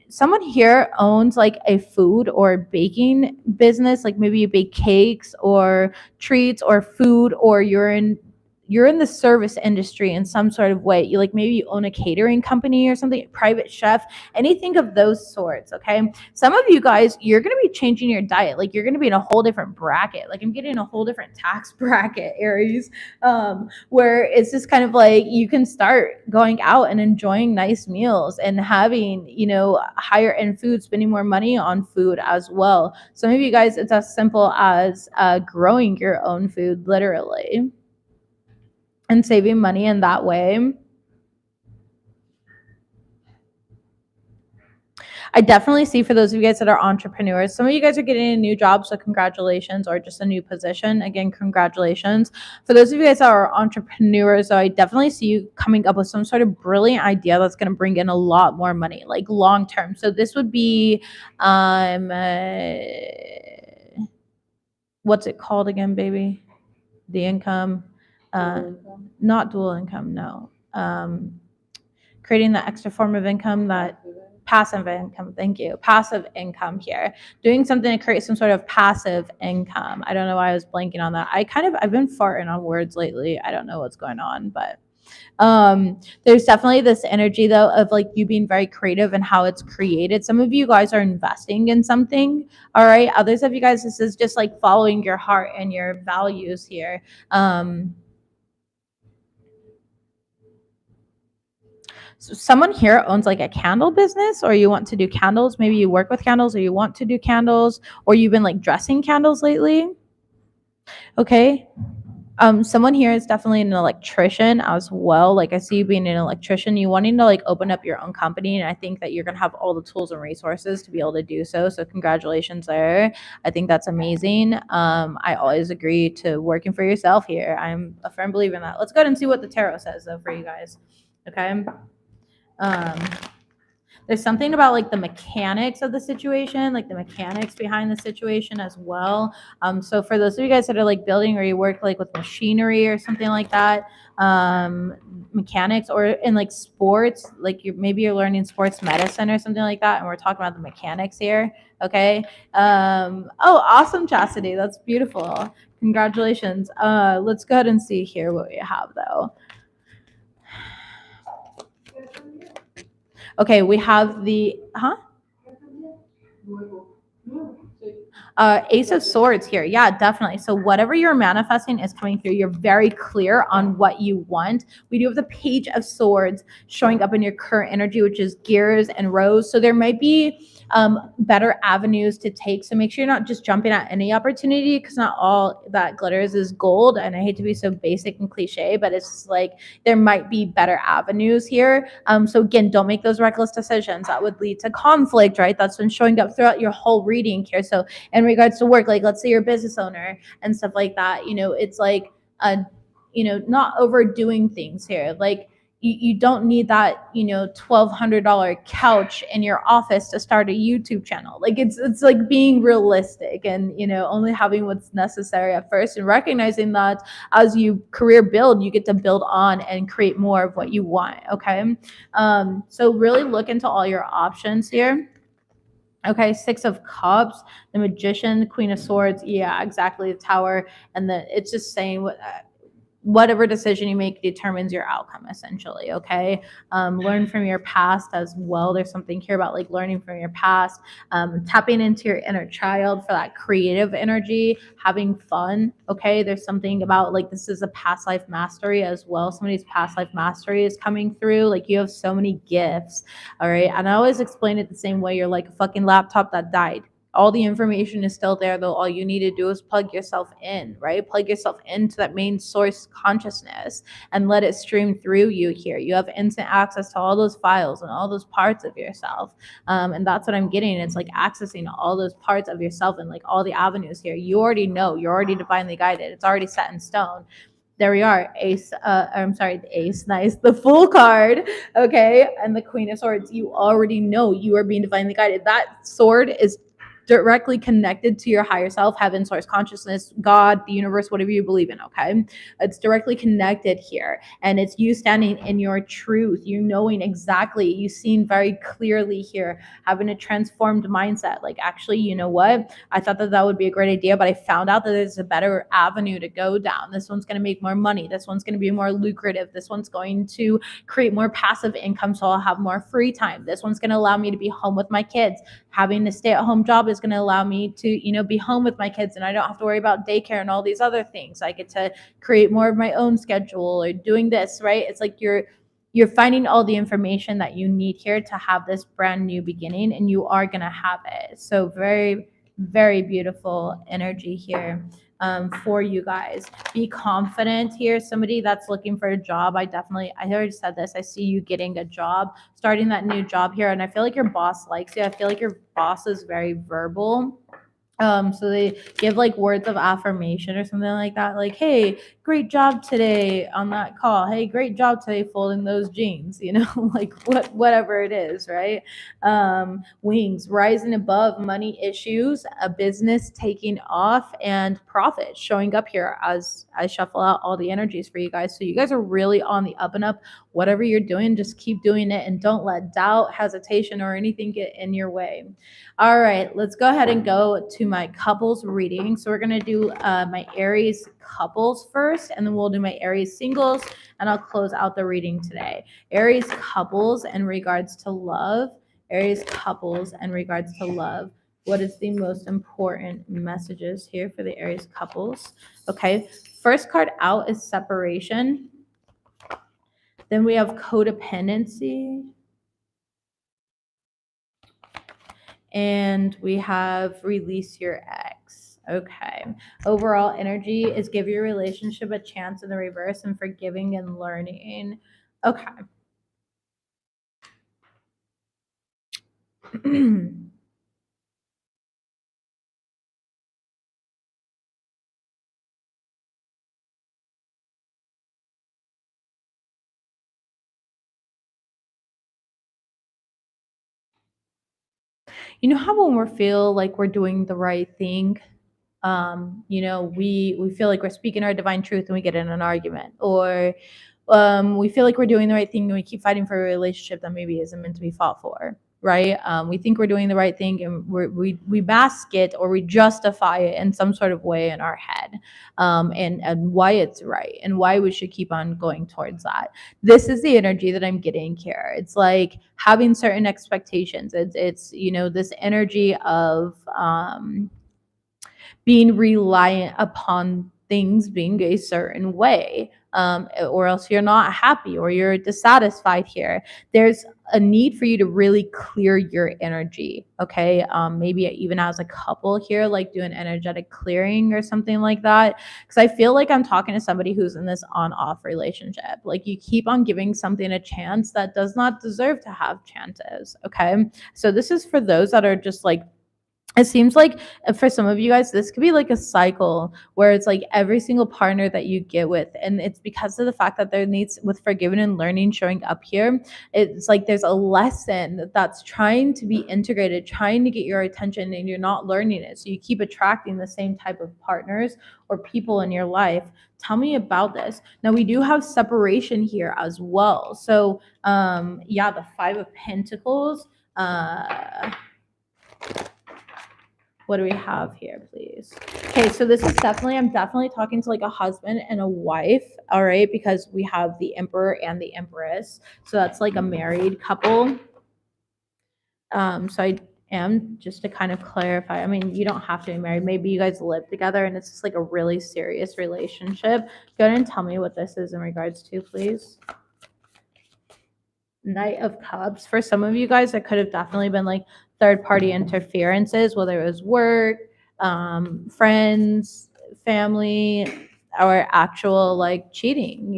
someone here owns like a food or baking business, like maybe you bake cakes or treats or food, or you're in the service industry in some sort of way. You like maybe you own a catering company or something, private chef, anything of those sorts. Okay, some of you guys, you're going to be changing your diet. Like you're going to be in a whole different bracket. Like I'm getting a whole different tax bracket, Aries, where it's just kind of like you can start going out and enjoying nice meals and having higher end food, spending more money on food as well. Some of you guys, it's as simple as growing your own food, literally, and saving money in that way. I definitely see for those of you guys that are entrepreneurs, some of you guys are getting a new job, so congratulations, or just a new position. Again, congratulations. For those of you guys that are entrepreneurs, though, I definitely see you coming up with some sort of brilliant idea that's going to bring in a lot more money, like long term. So this would be, what's it called again, baby? The income. Not dual income, no. Creating that extra form of income that Passive income. Thank you. Passive income here. Doing something to create some sort of passive income. I don't know why I was blanking on that. I've been farting on words lately. I don't know what's going on, but there's definitely this energy though of like you being very creative and how it's created. Some of you guys are investing in something, all right? Others of you guys, this is just like following your heart and your values here. So someone here owns like a candle business, or you want to do candles. Maybe you work with candles, or you want to do candles, or you've been like dressing candles lately. Okay. Someone here is definitely an electrician as well. Like I see you being an electrician, you wanting to like open up your own company, and I think that you're gonna have all the tools and resources to be able to do so. So congratulations there. I think that's amazing. I always agree to working for yourself here. I'm a firm believer in that. Let's go ahead and see what the tarot says though for you guys. Okay. There's something about like the mechanics of the situation, like the mechanics behind the situation as well. So for those of you guys that are like building or you work like with machinery or something like that, mechanics, or in like sports, like you're learning sports medicine or something like that, and we're talking about the mechanics here. Okay. Oh, awesome, Chastity. That's beautiful. Congratulations. Let's go ahead and see here what we have though. Okay, we have the Ace of Swords here. Yeah, definitely. So whatever you're manifesting is coming through. You're very clear on what you want. We do have the Page of Swords showing up in your current energy, which is Gears and Rose. So there might be better avenues to take. So make sure you're not just jumping at any opportunity, because not all that glitters is gold. And I hate to be so basic and cliche, but it's just like there might be better avenues here. So again, don't make those reckless decisions. That would lead to conflict, right? That's been showing up throughout your whole reading here. So in regards to work, like let's say you're a business owner and stuff like that, it's like not overdoing things here. Like you don't need that $1,200 couch in your office to start a YouTube channel. Like it's like being realistic and only having what's necessary at first, and recognizing that as you career build, you get to build on and create more of what you want. Okay. So really look into all your options here. Okay, Six of Cups, the Magician, the Queen of Swords. Yeah, exactly. The Tower, and it's just saying whatever decision you make determines your outcome, essentially. Okay. Learn from your past as well. There's something here about like learning from your past, tapping into your inner child for that creative energy, having fun. Okay. There's something about like this is a past life mastery as well. Somebody's past life mastery is coming through. Like you have so many gifts. All right. And I always explain it the same way. You're like a fucking laptop that died. All the information is still there, though. All you need to do is plug yourself in, right? Plug yourself into that main source consciousness and let it stream through you here. You have instant access to all those files and all those parts of yourself. And that's what I'm getting. It's like accessing all those parts of yourself and like all the avenues here. You already know. You're already divinely guided. It's already set in stone. There we are. Ace. I'm sorry, the Ace. Nice. The Fool card. Okay. And the Queen of Swords. You already know you are being divinely guided. That sword is directly connected to your higher self, heaven, source consciousness, God, the universe, whatever you believe in. Okay. It's directly connected here. And it's you standing in your truth, you knowing exactly, you seeing very clearly here, having a transformed mindset. Like, actually, you know what? I thought that would be a great idea, but I found out that there's a better avenue to go down. This one's going to make more money. This one's going to be more lucrative. This one's going to create more passive income, so I'll have more free time. This one's going to allow me to be home with my kids. Having a stay-at-home job is going to allow me to, be home with my kids, and I don't have to worry about daycare and all these other things. I get to create more of my own schedule or doing this, right? It's like you're finding all the information that you need here to have this brand new beginning, and you are going to have it. So very, very beautiful energy here. For you guys, be confident here. Somebody that's looking for a job, I already said this, I see you getting a job, starting that new job here, and I feel like your boss likes you. I feel like your boss is very verbal. So they give like words of affirmation or something like that, like, hey, great job today on that call. Hey, great job today folding those jeans, like whatever it is, right? Wings, rising above money issues, a business taking off, and profit showing up here as I shuffle out all the energies for you guys. So you guys are really on the up and up. Whatever you're doing, just keep doing it and don't let doubt, hesitation, or anything get in your way. All right, let's go ahead and go to my couples reading. So we're going to do my Aries couples first, and then we'll do my Aries singles, and I'll close out the reading today. Aries couples in regards to love. Aries couples in regards to love. What is the most important messages here for the Aries couples? Okay, first card out is separation. Then we have codependency. And we have release your ex. Okay. Overall energy is give your relationship a chance in the reverse and forgiving and learning. Okay. You know how when we feel like we're doing the right thing, we feel like we're speaking our divine truth and we get in an argument, or we feel like we're doing the right thing and we keep fighting for a relationship that maybe isn't meant to be fought for, right? We think we're doing the right thing and we mask it or we justify it in some sort of way in our head, and why it's right and why we should keep on going towards that. This is the energy that I'm getting here. It's like having certain expectations. It's this energy of being reliant upon things being a certain way, or else you're not happy or you're dissatisfied here. There's a need for you to really clear your energy. Okay. Maybe even as a couple here, like do an energetic clearing or something like that. Because I feel like I'm talking to somebody who's in this on off relationship. Like you keep on giving something a chance that does not deserve to have chances. Okay. So this is for those that are just like, it seems like for some of you guys, this could be like a cycle where it's like every single partner that you get with, and it's because of the fact that there needs with forgiving and learning showing up here. It's like there's a lesson that's trying to be integrated, trying to get your attention, and you're not learning it. So you keep attracting the same type of partners or people in your life. Tell me about this. Now we do have separation here as well. So the Five of Pentacles. What do we have here, please? Okay, so this is I'm definitely talking to like a husband and a wife, all right, because we have the Emperor and the Empress. So that's like a married couple. So I am, just to kind of clarify, I mean, you don't have to be married. Maybe you guys live together and it's just like a really serious relationship. Go ahead and tell me what this is in regards to, please. Knight of Cups. For some of you guys, it could have definitely been like third party interferences, whether it was work, friends, family, or actual like cheating,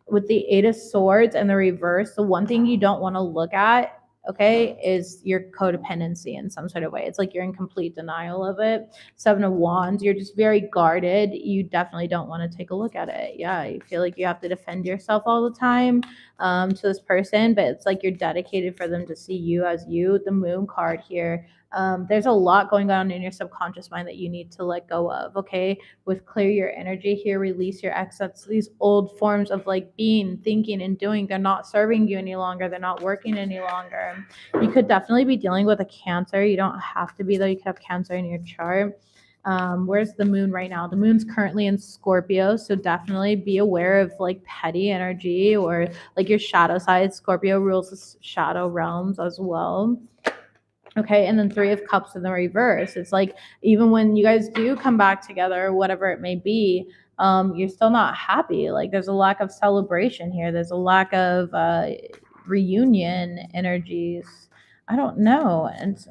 with the Eight of Swords and the reverse. The one thing you don't want to look at, okay, is your codependency in some sort of way. It's like you're in complete denial of it. Seven of Wands, you're just very guarded. You definitely don't want to take a look at it. Yeah, you feel like you have to defend yourself all the time to this person, but it's like you're dedicated for them to see you as you. The Moon card here. There's a lot going on in your subconscious mind that you need to let go of, okay? With clear your energy here, release your excess. These old forms of like being, thinking, and doing, they're not serving you any longer. They're not working any longer. You could definitely be dealing with a Cancer. You don't have to be, though. You could have Cancer in your chart. Where's the moon right now? The moon's currently in Scorpio, so definitely be aware of like petty energy or like your shadow side. Scorpio rules the shadow realms as well. Okay, and then Three of Cups in the reverse. It's like even when you guys do come back together, whatever it may be, you're still not happy. Like there's a lack of celebration here. There's a lack of reunion energies. I don't know. And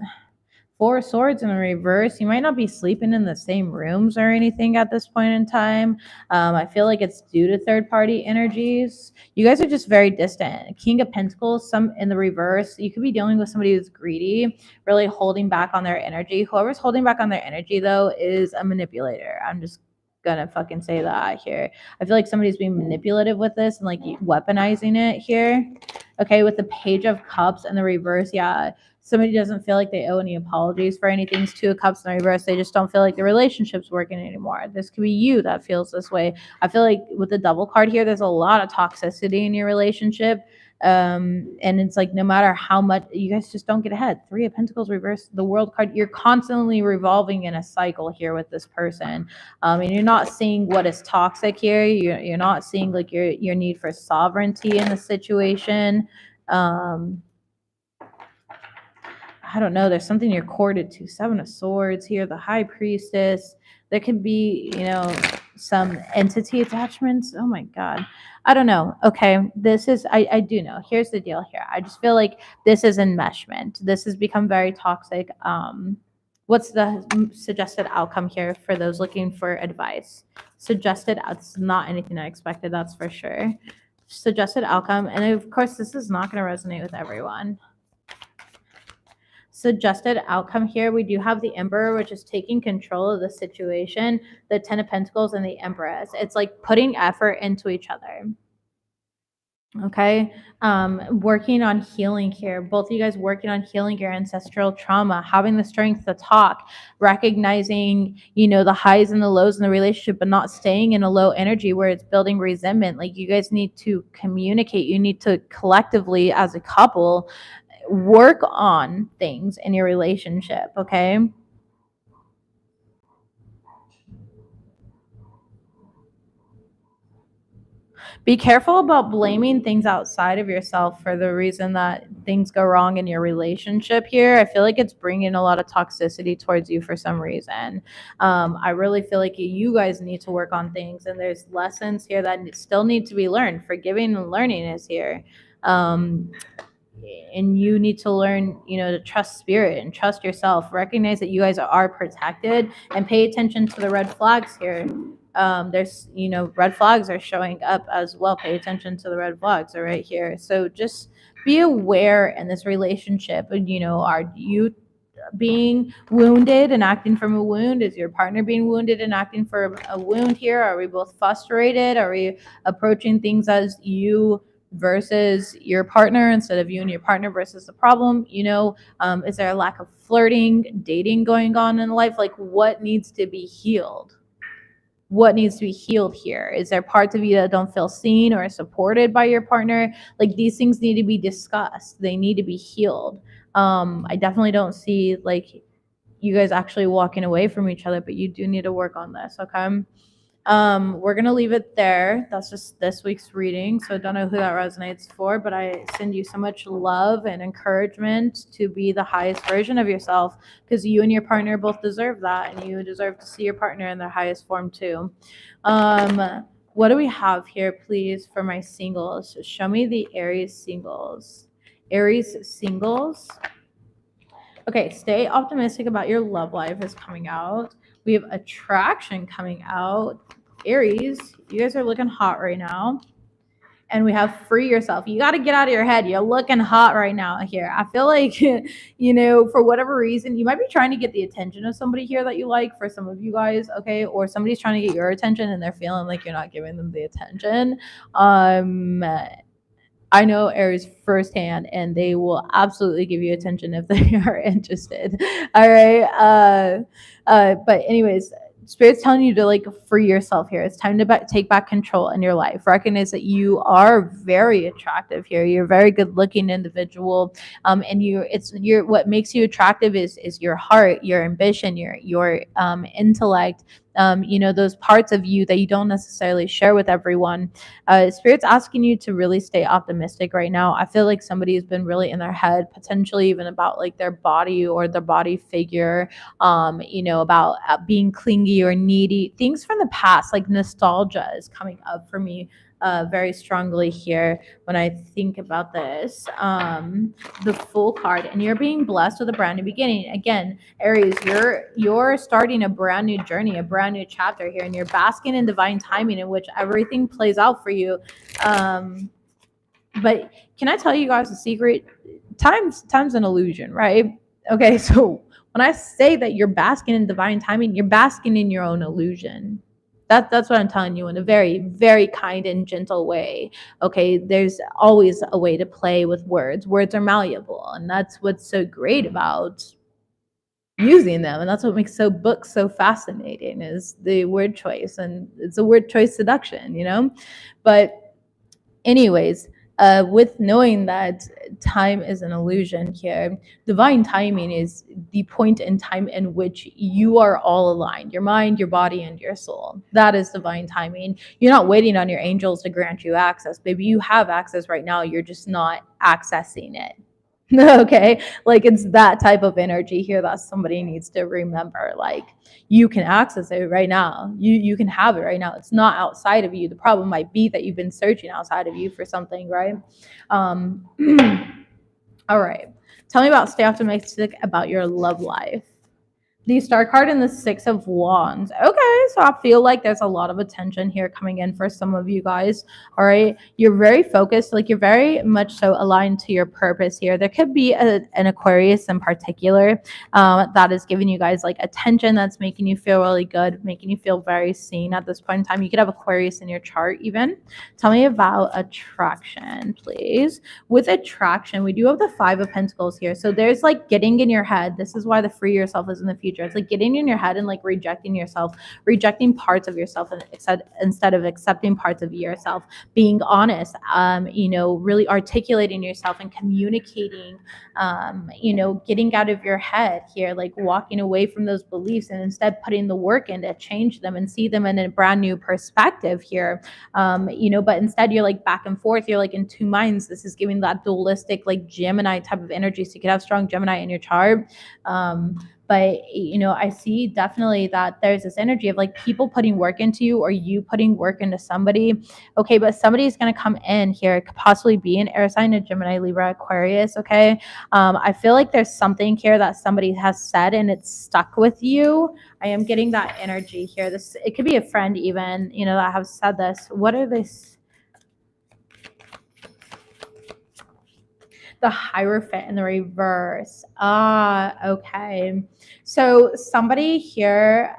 Four of Swords in the reverse. You might not be sleeping in the same rooms or anything at this point in time. I feel like it's due to third party energies. You guys are just very distant. King of Pentacles, some in the reverse. You could be dealing with somebody who's greedy, really holding back on their energy. Whoever's holding back on their energy, though, is a manipulator. I'm just gonna fucking say that here. I feel like somebody's being manipulative with this and like weaponizing it here. Okay, with the Page of Cups and the reverse, yeah, somebody doesn't feel like they owe any apologies for anything. Two of Cups in the reverse, they just don't feel like the relationship's working anymore. This could be you that feels this way. I feel like with the double card here, there's a lot of toxicity in your relationship. And it's like no matter how much you guys just don't get ahead. Three of Pentacles reverse, the World card. You're constantly revolving in a cycle here with this person, and you're not seeing what is toxic here. You're not seeing like your need for sovereignty in the situation. I don't know. There's something you're courted to. Seven of Swords here, the High Priestess. There could be, some entity attachments. Oh my God. I don't know. Okay. This is, I do know. Here's the deal here. I just feel like this is enmeshment. This has become very toxic. What's the suggested outcome here for those looking for advice? Suggested, it's not anything I expected, that's for sure. Suggested outcome. And of course, this is not going to resonate with everyone. Suggested outcome here, we do have the Emperor, which is taking control of the situation, the Ten of Pentacles, and the Empress. It's like putting effort into each other. Okay, working on healing here. Both of you guys working on healing your ancestral trauma, having the strength to talk, recognizing, the highs and the lows in the relationship, but not staying in a low energy where it's building resentment. Like you guys need to communicate. You need to collectively, as a couple, work on things in your relationship, okay? Be careful about blaming things outside of yourself for the reason that things go wrong in your relationship here. I feel like it's bringing a lot of toxicity towards you for some reason. I really feel like you guys need to work on things, and there's lessons here that still need to be learned. Forgiving and learning is here. And you need to learn, to trust spirit and trust yourself. Recognize that you guys are protected, and pay attention to the red flags here. There's, red flags are showing up as well. Pay attention to the red flags are right here. So just be aware in this relationship. Are you being wounded and acting from a wound? Is your partner being wounded and acting from a wound here? Are we both frustrated? Are we approaching things as you versus your partner instead of you and your partner versus the problem? Is there a lack of flirting, dating going on in life? Like, what needs to be healed? What needs to be healed here? Is there parts of you that don't feel seen or supported by your partner? Like, these things need to be discussed. They need to be healed. I definitely don't see like you guys actually walking away from each other, but you do need to work on this, okay? We're gonna leave it there. That's just this week's reading, so I don't know who that resonates for, but I send you so much love and encouragement to be the highest version of yourself, because you and your partner both deserve that, and you deserve to see your partner in their highest form too. What do we have here, please, for my singles? Show me the Aries singles. Aries singles. Okay, stay optimistic about your love life is coming out. We have attraction coming out. Aries, you guys are looking hot right now. And we have free yourself. You got to get out of your head. You're looking hot right now here. I feel like, for whatever reason, you might be trying to get the attention of somebody here that you like, for some of you guys, okay? Or somebody's trying to get your attention and they're feeling like you're not giving them the attention. I know Aries firsthand, and they will absolutely give you attention if they are interested. All right. But anyways, Spirit's telling you to like free yourself here. It's time to take back control in your life. Recognize that you are very attractive here. You're a very good looking individual. And what makes you attractive is your heart, your ambition, your intellect. Those parts of you that you don't necessarily share with everyone. Spirit's asking you to really stay optimistic right now. I feel like somebody has been really in their head, potentially even about like their body or their body figure, about being clingy or needy. Things from the past, like nostalgia is coming up for me. very strongly here when I think about this. The Fool card, and you're being blessed with a brand new beginning. Again, Aries, you're starting a brand new journey, a brand new chapter here, and you're basking in divine timing in which everything plays out for you. But can I tell you guys a secret? Time's an illusion, right? Okay, so when I say that you're basking in divine timing, you're basking in your own illusion. That's what I'm telling you in a very, very kind and gentle way. Okay, there's always a way to play with words. Words are malleable, and that's what's so great about using them, and that's what makes books so fascinating is the word choice, and it's a word choice seduction, But anyways, with knowing that time is an illusion here, divine timing is the point in time in which you are all aligned, your mind, your body, and your soul. That is divine timing. You're not waiting on your angels to grant you access. Baby, you have access right now. You're just not accessing it. Okay, like it's that type of energy here that somebody needs to remember. Like, you can access it right now, you can have it right now. It's not outside of you. The problem might be that you've been searching outside of you for something, right? All right, tell me about, stay optimistic about your love life. The Star card and the Six of Wands. Okay, so I feel like there's a lot of attention here coming in for some of you guys. All right, you're very focused, like you're very much so aligned to your purpose here. There could be an Aquarius in particular that is giving you guys like attention, that's making you feel really good, making you feel very seen at this point in time. You could have Aquarius in your chart even. Tell me about attraction, please. With attraction, we do have the Five of Pentacles here. So there's like getting in your head. This is why the free yourself is in the future. It's like getting in your head and like rejecting yourself, rejecting parts of yourself, and instead of accepting parts of yourself. Being honest, really articulating yourself and communicating, getting out of your head here, like walking away from those beliefs and instead putting the work in to change them and see them in a brand new perspective here. But instead you're like back and forth. You're like in two minds. This is giving that dualistic, like Gemini type of energy. So you could have strong Gemini in your chart. But I see definitely that there's this energy of like people putting work into you or you putting work into somebody. Okay, but somebody's going to come in here. It could possibly be an air sign, a Gemini, Libra, Aquarius. Okay, I feel like there's something here that somebody has said and it's stuck with you. I am getting that energy here. It could be a friend even, that have said this. What are this? The Hierophant in the reverse. Okay. So somebody here,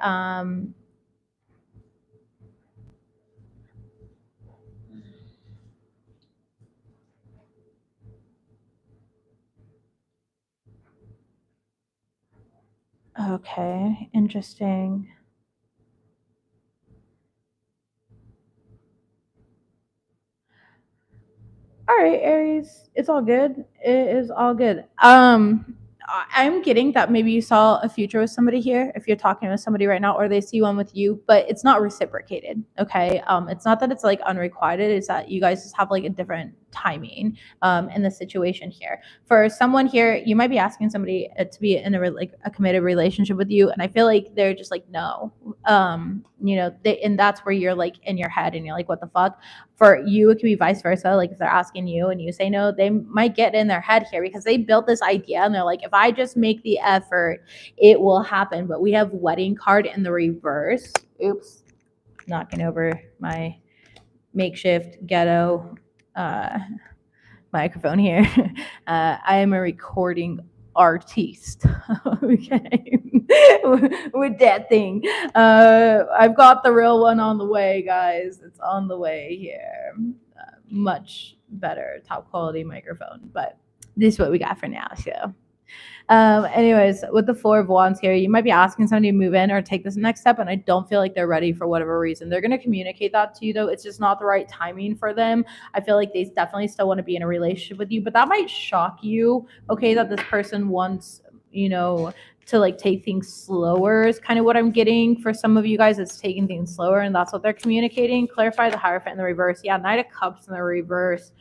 okay, interesting. All right, Aries, it's all good. It is all good. I'm getting that maybe you saw a future with somebody here if you're talking with somebody right now, or they see one with you, but it's not reciprocated. Okay. It's not that it's like unrequited, it's that you guys just have like a different timing in the situation here. For someone here, you might be asking somebody to be in a committed relationship with you, and I feel like they're just like no. And that's where you're like in your head and you're like, what the fuck? For you, it can be vice versa. Like if they're asking you and you say no, they might get in their head here because they built this idea and they're like, if I just make the effort, it will happen. But we have wedding card in the reverse. Oops, knocking over my makeshift ghetto microphone here. I am a recording artiste. Okay. With that thing. I've got the real one on the way, guys. It's on the way here. Much better, top quality microphone, but this is what we got for now. So anyways, with the Four of Wands here, you might be asking somebody to move in or take this next step, and I don't feel like they're ready for whatever reason. They're going to communicate that to you, though. It's just not the right timing for them. I feel like they definitely still want to be in a relationship with you, but that might shock you, okay, that this person wants, to like take things slower is kind of what I'm getting. For some of you guys, it's taking things slower, and that's what they're communicating. Clarify the Hierophant in the reverse. Yeah, Knight of Cups in the reverse.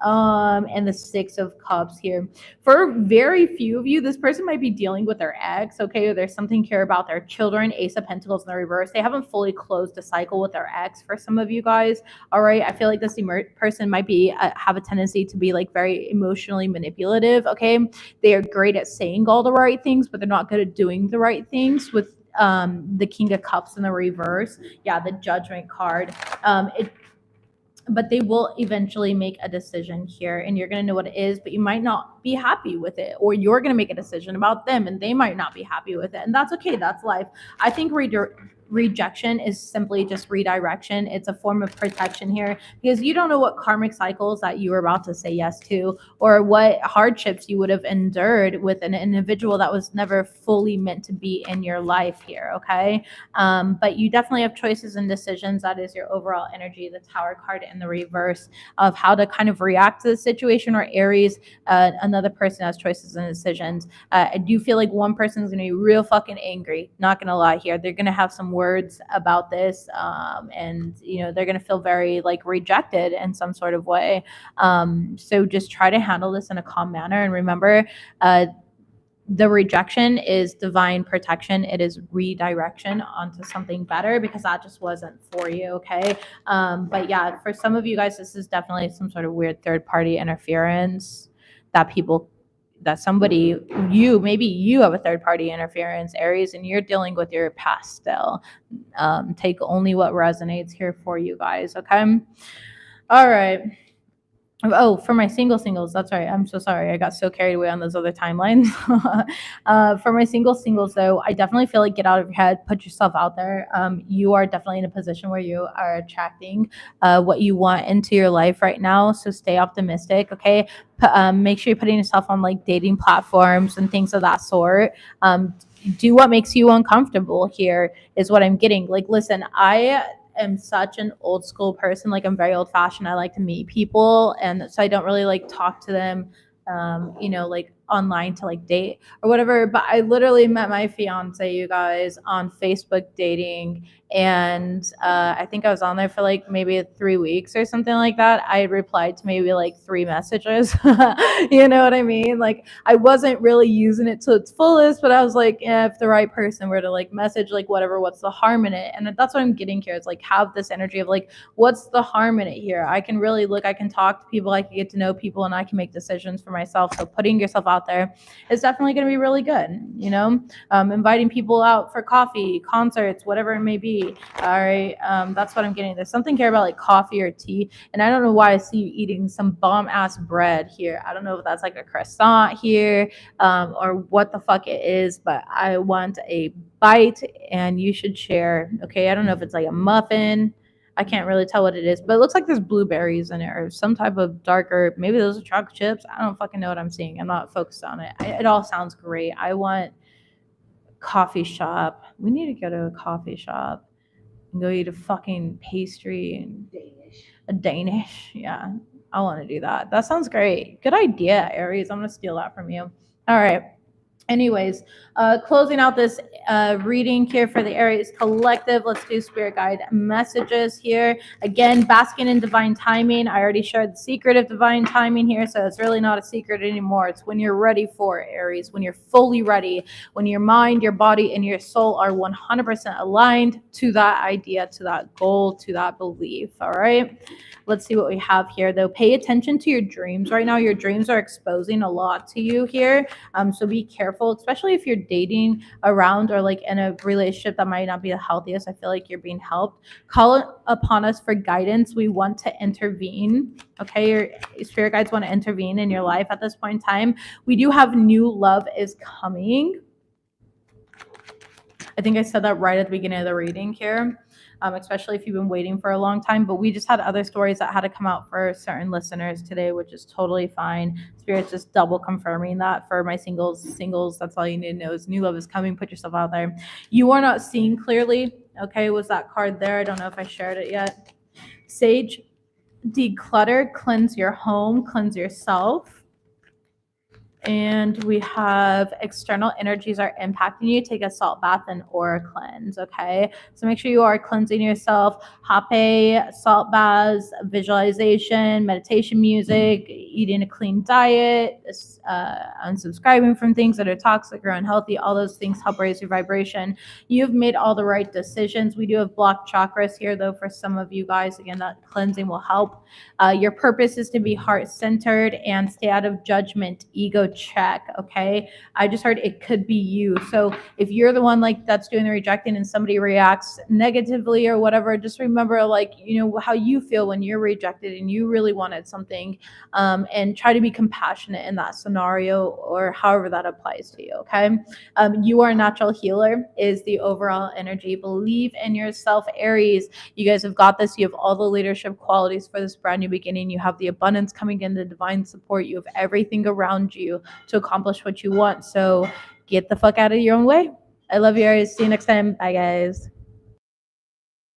And the Six of Cups here. For very few of you, this person might be dealing with their ex, okay, or there's something here about their children. Ace of Pentacles in the reverse. They haven't fully closed the cycle with their ex for some of you guys. All right, I feel like this person might be have a tendency to be like very emotionally manipulative, okay? They are great at saying all the right things, but they're not good at doing the right things. With the King of Cups in the reverse, yeah, the Judgment card. But they will eventually make a decision here, and you're going to know what it is, but you might not be happy with it, or you're going to make a decision about them and they might not be happy with it, and that's okay. That's life. I think rejection is simply just redirection. It's a form of protection here, because you don't know what karmic cycles that you were about to say yes to, or what hardships you would have endured with an individual that was never fully meant to be in your life here, okay? But you definitely have choices and decisions. That is your overall energy, the Tower card in the reverse, of how to kind of react to the situation. Or Aries, another person has choices and decisions. I do feel like one person is going to be real fucking angry. Not going to lie here. They're going to have some words about this, and they're going to feel very like rejected in some sort of way. So just try to handle this in a calm manner, and remember, the rejection is divine protection. It is redirection onto something better, because that just wasn't for you, okay? But yeah, for some of you guys, this is definitely some sort of weird third party interference that somebody, maybe you have a third party interference, Aries, and you're dealing with your past still. Take only what resonates here for you guys, okay? All right. Oh, for my singles, that's right. I'm so sorry. I got so carried away on those other timelines. For my singles, though, I definitely feel like get out of your head, put yourself out there. You are definitely in a position where you are attracting what you want into your life right now. So stay optimistic, okay? Make sure you're putting yourself on like dating platforms and things of that sort. Do what makes you uncomfortable here is what I'm getting. Like, listen, I am such an old school person. Like, I'm very old fashioned. I like to meet people, and so I don't really like talk to them like online to like date or whatever. But I literally met my fiance, you guys, on Facebook dating, and I think I was on there for like maybe 3 weeks or something like that. I replied to maybe like 3 messages. You know what I mean? Like, I wasn't really using it to its fullest, but I was like, if the right person were to like message, like whatever, what's the harm in it? And that's what I'm getting here. It's like, have this energy of like, what's the harm in it here? I can really look, I can talk to people, I can get to know people, and I can make decisions for myself. So putting yourself out there is definitely going to be really good. Inviting people out for coffee, concerts, whatever it may be. All right. That's what I'm getting. There's something here about like coffee or tea, and I don't know why I see you eating some bomb ass bread here. I don't know if that's like a croissant here, or what the fuck it is, but I want a bite and you should share. Okay. I don't know if it's like a muffin. I can't really tell what it is, but it looks like there's blueberries in it or some type of darker, maybe those are chocolate chips. I don't fucking know what I'm seeing. I'm not focused on it. It all sounds great. I want coffee shop. We need to go to a coffee shop and go eat a fucking pastry and a Danish. Yeah, I want to do that. That sounds great. Good idea, Aries. I'm going to steal that from you. All right. Anyways, closing out this reading here for the Aries collective, let's do spirit guide messages here. Again, basking in divine timing. I already shared the secret of divine timing here, so it's really not a secret anymore. It's when you're ready for it, Aries, when you're fully ready, when your mind, your body, and your soul are 100% aligned to that idea, to that goal, to that belief. All right. Let's see what we have here, though. Pay attention to your dreams right now. Your dreams are exposing a lot to you here. So be careful, especially if you're dating around or like in a relationship that might not be the healthiest. I feel like you're being helped. Call upon us for guidance. We want to intervene. Okay, your spirit guides want to intervene in your life at this point in time. We do have new love is coming. I think I said that right at the beginning of the reading here. Especially if you've been waiting for a long time. But we just had other stories that had to come out for certain listeners today, which is totally fine. Spirit's just double confirming that for my singles. That's all you need to know is new love is coming. Put yourself out there. You are not seeing clearly. Okay, was that card there? I don't know if I shared it yet. Sage, declutter, cleanse your home, cleanse yourself. And we have external energies are impacting you. Take a salt bath and aura cleanse. Okay. So make sure you are cleansing yourself. Hape, salt baths, visualization, meditation music, eating a clean diet, unsubscribing from things that are toxic or unhealthy. All those things help raise your vibration. You've made all the right decisions. We do have blocked chakras here, though, for some of you guys. Again, that cleansing will help. Your purpose is to be heart-centered and stay out of judgment, ego check, okay? I just heard it could be you. So if you're the one like that's doing the rejecting and somebody reacts negatively or whatever, just remember like, how you feel when you're rejected and you really wanted something, and try to be compassionate in that scenario or however that applies to you, okay? You are a natural healer is the overall energy. Believe in yourself, Aries. You guys have got this. You have all the leadership qualities for this brand new beginning. You have the abundance coming in, the divine support. You have everything around you to accomplish what you want. So get the fuck out of your own way. I love you, Aries. See you next time. Bye, guys.